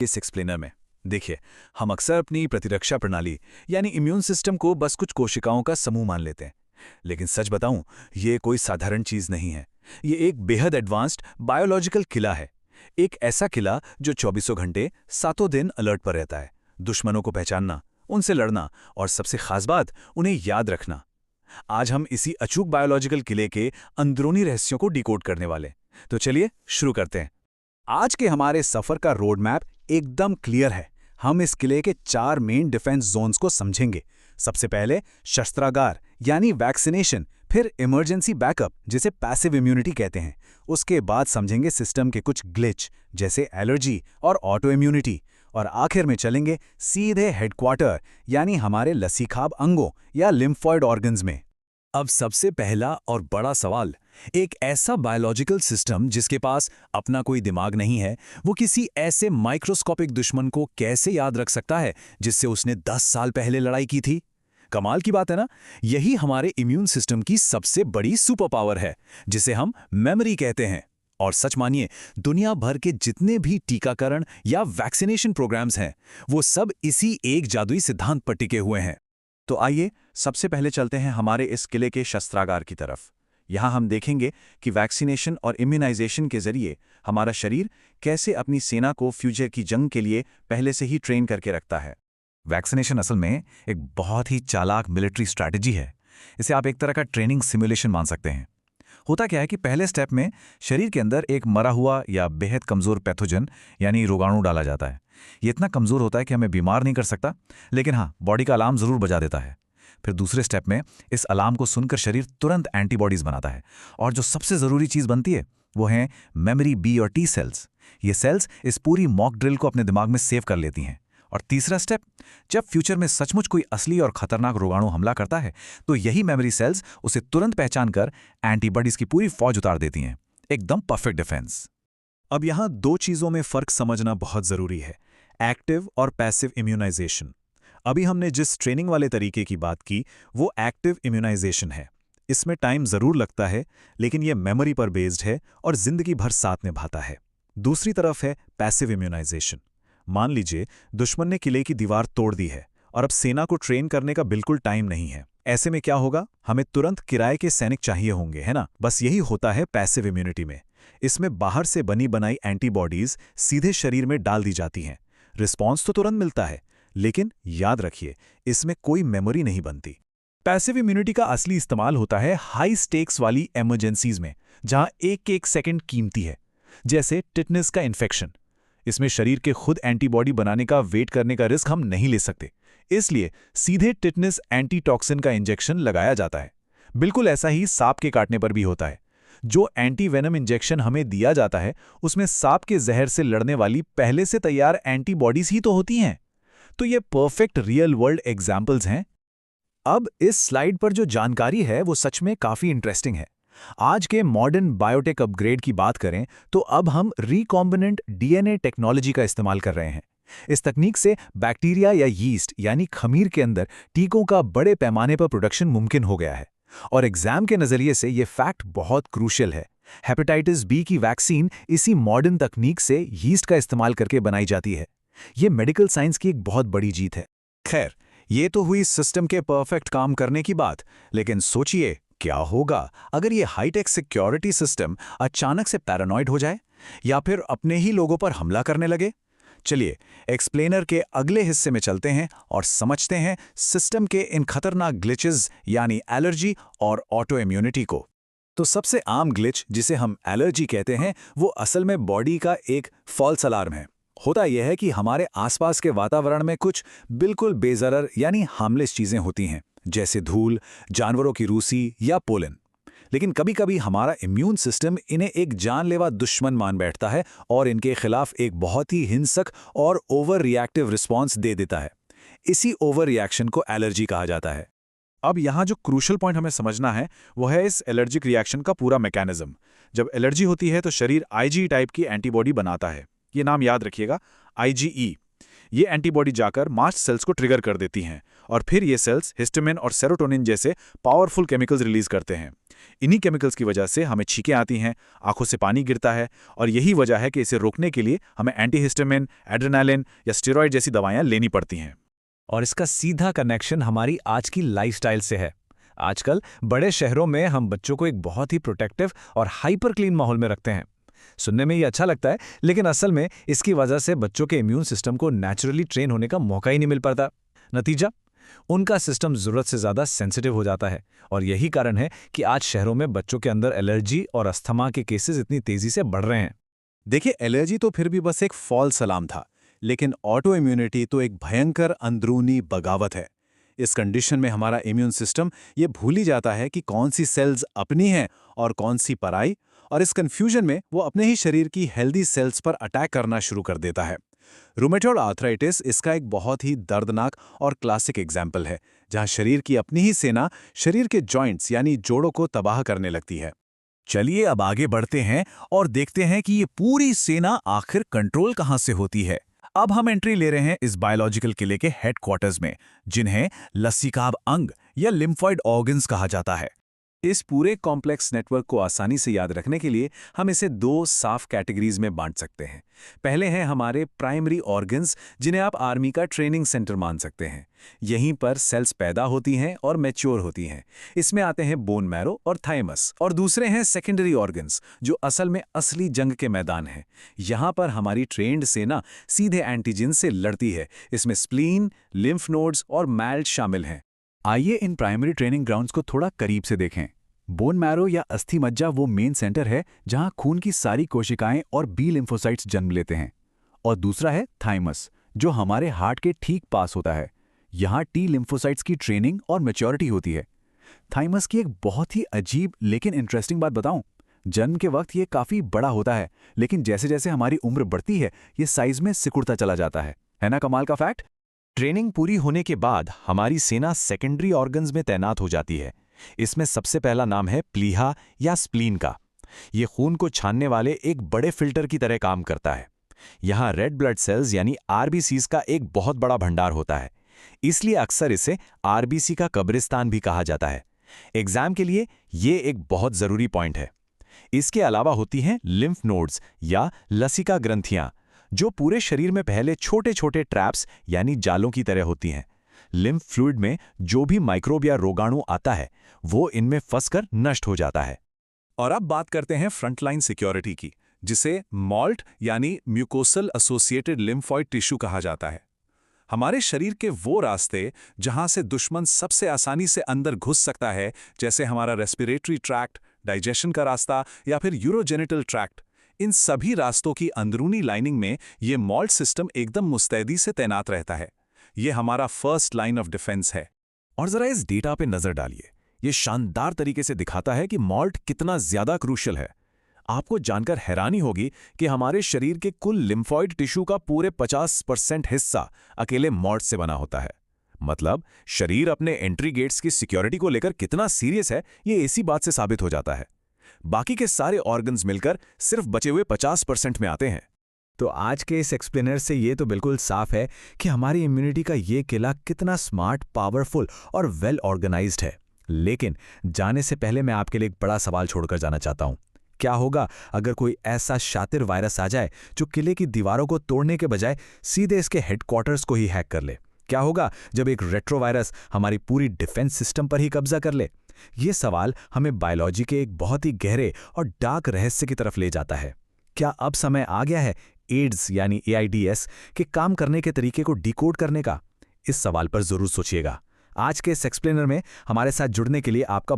इस एक्सप्लेनर में देखिए, हम अक्सर अपनी प्रतिरक्षा प्रणाली यानी इम्यून सिस्टम को बस कुछ कोशिकाओं का समूह मान लेते हैं। लेकिन सच बताऊं, ये कोई साधारण चीज नहीं है। ये एक बेहद एडवांस्ड बायोलॉजिकल किला है। एक ऐसा किला जो चौबीसों घंटे सातों दिन अलर्ट पर रहता है, दुश्मनों को पहचानना, उनसे लड़ना और सबसे खास बात, उन्हें याद रखना। आज हम इसी अचूक बायोलॉजिकल किले के अंदरूनी रहस्यों को डिकोड करने वाले। तो चलिए शुरू करते हैं। आज के हमारे सफर का रोड मैप एकदम क्लियर है। हम इस किले के 4 मेन डिफेंस जोन्स को समझेंगे। सबसे पहले शस्त्रागार यानी वैक्सीनेशन, फिर इमरजेंसी बैकअप जिसे पैसिव इम्यूनिटी कहते हैं। उसके बाद समझेंगे सिस्टम के कुछ ग्लिच जैसे एलर्जी और ऑटो इम्यूनिटी, और आखिर में चलेंगे सीधे हेडक्वार्टर यानी हमारे लसीखाब अंगों या लिम्फॉइड ऑर्गन्स में। अब सबसे पहला और बड़ा सवाल, एक ऐसा बायोलॉजिकल सिस्टम जिसके पास अपना कोई दिमाग नहीं है, वो किसी ऐसे माइक्रोस्कोपिक दुश्मन को कैसे याद रख सकता है जिससे उसने 10 साल पहले लड़ाई की थी? कमाल की बात है ना। यही हमारे इम्यून सिस्टम की सबसे बड़ी सुपर पावर है, जिसे हम मेमोरी कहते हैं। और सच मानिए, दुनिया भर के जितने भी टीकाकरण या वैक्सीनेशन प्रोग्राम्स हैं, वो सब इसी एक जादुई सिद्धांत पर टिके हुए हैं। तो आइए सबसे पहले चलते हैं हमारे इस किले के शस्त्रागार की तरफ। यहाँ हम देखेंगे कि वैक्सीनेशन और इम्यूनाइजेशन के जरिए हमारा शरीर कैसे अपनी सेना को फ्यूचर की जंग के लिए पहले से ही ट्रेन करके रखता है। वैक्सीनेशन असल में एक बहुत ही चालाक मिलिट्री स्ट्रैटेजी है। इसे आप एक तरह का ट्रेनिंग सिमुलेशन मान सकते हैं। होता क्या है कि पहले स्टेप में शरीर के अंदर एक मरा हुआ या बेहद कमज़ोर पैथोजन यानी रोगाणु डाला जाता है। ये इतना कमज़ोर होता है कि हमें बीमार नहीं कर सकता, लेकिन हाँ, बॉडी का अलार्म ज़रूर बजा देता है। फिर दूसरे स्टेप में इस अलार्म को सुनकर शरीर तुरंत एंटीबॉडीज़ बनाता है, और जो सबसे ज़रूरी चीज़ बनती है वो हैं मेमोरी बी और टी सेल्स। ये सेल्स इस पूरी मॉक ड्रिल को अपने दिमाग में सेव कर लेती हैं। और तीसरा स्टेप, जब फ्यूचर में सचमुच कोई असली और खतरनाक रोगाणु हमला करता है, तो यही मेमोरी सेल्स उसे तुरंत पहचान कर एंटीबॉडीज़ की पूरी फौज उतार देती हैं। एकदम परफेक्ट डिफेंस। अब यहाँ 2 चीज़ों में फ़र्क समझना बहुत ज़रूरी है, एक्टिव और पैसिव इम्यूनाइजेशन। अभी हमने जिस ट्रेनिंग वाले तरीके की बात की, वो एक्टिव इम्यूनाइजेशन है। इसमें टाइम ज़रूर लगता है, लेकिन ये मेमोरी पर बेस्ड है और ज़िंदगी भर साथ निभाता है। दूसरी तरफ है पैसिव इम्यूनाइजेशन। मान लीजिए दुश्मन ने किले की दीवार तोड़ दी है और अब सेना को ट्रेन करने का बिल्कुल टाइम नहीं है। ऐसे में क्या होगा? हमें तुरंत किराए के सैनिक चाहिए होंगे, है ना? बस यही होता है पैसिव इम्यूनिटी में। इसमें बाहर से बनी बनाई एंटीबॉडीज सीधे शरीर में डाल दी जाती हैं। रिस्पॉन्स तो तुरंत मिलता है, लेकिन याद रखिए, इसमें कोई मेमोरी नहीं बनती। पैसिव इम्यूनिटी का असली इस्तेमाल होता है हाई स्टेक्स वाली इमरजेंसीज में, जहां एक एक सेकंड कीमती है, जैसे टिटनेस का इन्फेक्शन। इसमें शरीर के खुद एंटीबॉडी बनाने का वेट करने का रिस्क हम नहीं ले सकते, इसलिए सीधे टिटनेस एंटीटॉक्सिन का इंजेक्शन लगाया जाता है। बिल्कुल ऐसा ही सांप के काटने पर भी होता है। जो एंटीवेनम इंजेक्शन हमें दिया जाता है, उसमें सांप के जहर से लड़ने वाली पहले से तैयार एंटीबॉडीज ही तो होती हैं। तो ये परफेक्ट रियल वर्ल्ड एग्जाम्पल्स हैं। अब इस स्लाइड पर जो जानकारी है वो सच में काफ़ी इंटरेस्टिंग है। आज के मॉडर्न बायोटेक अपग्रेड की बात करें तो अब हम रिकॉम्बिनेंट डीएनए टेक्नोलॉजी का इस्तेमाल कर रहे हैं। इस तकनीक से बैक्टीरिया या यीस्ट यानी खमीर के अंदर टीकों का बड़े पैमाने पर प्रोडक्शन मुमकिन हो गया है। और एग्जाम के नज़रिए से ये फैक्ट बहुत क्रूशियल है। हेपेटाइटिस बी की वैक्सीन इसी मॉडर्न तकनीक से यीस्ट का इस्तेमाल करके बनाई जाती है। ये मेडिकल साइंस की एक बहुत बड़ी जीत है। खैर, ये तो हुई सिस्टम के परफेक्ट काम करने की बात, लेकिन सोचिए क्या होगा अगर ये हाईटेक सिक्योरिटी सिस्टम अचानक से पैरानॉइड हो जाए या फिर अपने ही लोगों पर हमला करने लगे। चलिए एक्सप्लेनर के अगले हिस्से में चलते हैं और समझते हैं सिस्टम के इन खतरनाक ग्लिचेस यानी एलर्जी और ऑटो इम्यूनिटी को। तो सबसे आम ग्लिच जिसे हम एलर्जी कहते हैं, वो असल में बॉडी का एक फॉल्स अलार्म है। होता यह है कि हमारे आसपास के वातावरण में कुछ बिल्कुल बेज़रर यानी हार्मलेस चीज़ें होती हैं, जैसे धूल, जानवरों की रूसी या पोलन। लेकिन कभी कभी हमारा इम्यून सिस्टम इन्हें एक जानलेवा दुश्मन मान बैठता है और इनके खिलाफ एक बहुत ही हिंसक और ओवर रिएक्टिव रिस्पॉन्स दे देता है। इसी ओवर रिएक्शन को एलर्जी कहा जाता है। अब यहाँ जो क्रूशल पॉइंट हमें समझना है वो है इस एलर्जिक रिएक्शन का पूरा मैकेनिज्म। जब एलर्जी होती है तो शरीर आईजी टाइप की एंटीबॉडी बनाता है। ये नाम याद रखिएगा, आईजीई। ये एंटीबॉडी जाकर मास्ट सेल्स को ट्रिगर कर देती हैं और फिर ये सेल्स हिस्टामिन और सेरोटोनिन जैसे पावरफुल केमिकल्स रिलीज करते हैं। इन्हीं केमिकल्स की वजह से हमें छींकें आती हैं, आंखों से पानी गिरता है, और यही वजह है कि इसे रोकने के लिए हमें एंटीहिस्टामिन, एड्रेनालिन या स्टेरॉइड जैसी दवाएं लेनी पड़ती हैं। और इसका सीधा कनेक्शन हमारी आज की लाइफस्टाइल से है। आजकल बड़े शहरों में हम बच्चों को एक बहुत ही प्रोटेक्टिव और हाइपर क्लीन माहौल में रखते हैं। सुनने में ये अच्छा लगता है, लेकिन असल में इसकी वजह से बच्चों के इम्यून सिस्टम को नेचुरली ट्रेन होने का मौका ही नहीं मिल पाता। नतीजा, उनका सिस्टम जरूरत से ज्यादा सेंसिटिव हो जाता है, और यही कारण है कि आज शहरों में बच्चों के अंदर एलर्जी और अस्थमा के केसेस इतनी तेजी से बढ़ रहे हैं। देखिए, एलर्जी तो फिर भी बस एक फॉल्स अलार्म था, लेकिन ऑटो इम्यूनिटी तो एक भयंकर अंदरूनी बगावत है। इस कंडीशन में हमारा इम्यून सिस्टम ये भूल ही जाता है कि कौन सी सेल्स अपनी हैं और कौन सी पराई, और इस कंफ्यूजन में वो अपने ही शरीर की हेल्दी सेल्स पर अटैक करना शुरू कर देता है। रूमेटॉइड आर्थराइटिस इसका एक बहुत ही दर्दनाक और क्लासिक एग्जाम्पल है, जहां शरीर की अपनी ही सेना शरीर के जॉइंट्स यानी जोड़ों को तबाह करने लगती है। चलिए अब आगे बढ़ते हैं और देखते हैं कि ये पूरी सेना आखिर कंट्रोल कहां से होती है। अब हम एंट्री ले रहे हैं इस बायोलॉजिकल किले के हेडक्वार्टर्स में, जिन्हें लसीकाब अंग या लिम्फॉइड ऑर्गन्स कहा जाता है। इस पूरे कॉम्प्लेक्स नेटवर्क को आसानी से याद रखने के लिए हम इसे दो साफ कैटेगरीज में बांट सकते हैं। पहले हैं हमारे प्राइमरी ऑर्गन्स, जिन्हें आप आर्मी का ट्रेनिंग सेंटर मान सकते हैं। यहीं पर सेल्स पैदा होती हैं और मैच्योर होती हैं। इसमें आते हैं बोन मैरो और थाइमस। और दूसरे हैं सेकेंडरी ऑर्गन्स, जो असल में असली जंग के मैदान हैं। यहाँ पर हमारी ट्रेंड सेना सीधे एंटीजन से लड़ती है। इसमें स्प्लीन, लिम्फ नोड्स और मैल्ट शामिल हैं। आइए इन प्राइमरी ट्रेनिंग ग्राउंड्स को थोड़ा करीब से देखें। बोन मैरो या अस्थि मज्जा वो मेन सेंटर है जहां खून की सारी कोशिकाएं और बी लिम्फोसाइट्स जन्म लेते हैं। और दूसरा है थाइमस, जो हमारे हार्ट के ठीक पास होता है। यहाँ टी लिम्फोसाइट्स की ट्रेनिंग और मैच्योरिटी होती है। थाइमस की एक बहुत ही अजीब लेकिन इंटरेस्टिंग बात बताऊं। जन्म के वक्त ये काफ़ी बड़ा होता है, लेकिन जैसे जैसे हमारी उम्र बढ़ती है ये साइज में सिकुड़ता चला जाता है ना कमाल का फैक्ट। ट्रेनिंग पूरी होने के बाद हमारी सेना सेकेंडरी ऑर्गन्स में तैनात हो जाती है। इसमें सबसे पहला नाम है प्लीहा या स्प्लीन का। ये खून को छानने वाले एक बड़े फिल्टर की तरह काम करता है। यहाँ रेड ब्लड सेल्स यानी आरबीसीज का एक बहुत बड़ा भंडार होता है, इसलिए अक्सर इसे आरबीसी का कब्रिस्तान भी कहा जाता है। एग्जाम के लिए ये एक बहुत जरूरी पॉइंट है। इसके अलावा होती हैं लिम्फ नोड्स या लसिका ग्रंथियां, जो पूरे शरीर में पहले छोटे छोटे ट्रैप्स यानी जालों की तरह होती हैं। लिम्फ फ्लूइड में जो भी माइक्रोब या रोगाणु आता है वो इनमें फंसकर नष्ट हो जाता है। और अब बात करते हैं फ्रंटलाइन सिक्योरिटी की, जिसे मॉल्ट यानी म्यूकोसल एसोसिएटेड लिम्फॉइड टिश्यू कहा जाता है। हमारे शरीर के वो रास्ते जहां से दुश्मन सबसे आसानी से अंदर घुस सकता है, जैसे हमारा रेस्पिरेटरी ट्रैक्ट, डाइजेशन का रास्ता या फिर यूरोजेनिटल ट्रैक्ट, इन सभी रास्तों की अंदरूनी लाइनिंग में ये मॉल्ट सिस्टम एकदम मुस्तैदी से तैनात रहता है। ये हमारा फर्स्ट लाइन ऑफ डिफेंस है। और जरा इस डेटा पे नजर डालिए। ये शानदार तरीके से दिखाता है कि मॉल्ट कितना ज्यादा क्रूशियल है। आपको जानकर हैरानी होगी कि हमारे शरीर के कुल लिम्फॉइड टिश्यू का पूरे 50% हिस्सा अकेले मॉल्ट से बना होता है। मतलब शरीर अपने एंट्री गेट्स की सिक्योरिटी को लेकर कितना सीरियस है, ये इसी बात से साबित हो जाता है। बाकी के सारे ऑर्गन्स मिलकर सिर्फ बचे हुए 50% में आते हैं। तो आज के इस एक्सप्लेनर से ये तो बिल्कुल साफ है कि हमारी इम्यूनिटी का ये किला कितना स्मार्ट, पावरफुल और वेल ऑर्गेनाइज्ड है। लेकिन जाने से पहले मैं आपके लिए एक बड़ा सवाल छोड़कर जाना चाहता हूं। क्या होगा अगर कोई ऐसा शातिर वायरस आ जाए जो किले की दीवारों को तोड़ने के बजाय सीधे इसके हेडक्वार्टर्स को ही हैक कर ले? क्या होगा जब एक रेट्रोवायरस हमारी पूरी डिफेंस सिस्टम पर ही कब्जा कर ले? ये सवाल हमें बायोलॉजी के एक बहुत ही गहरे और डार्क रहस्य की तरफ ले जाता है। क्या अब समय आ गया है एड्स यानी AIDS के काम करने के तरीके को डिकोड करने का? इस सवाल पर जरूर सोचिएगा। आज के इस एक्सप्लेनर में हमारे साथ जुड़ने के लिए आपका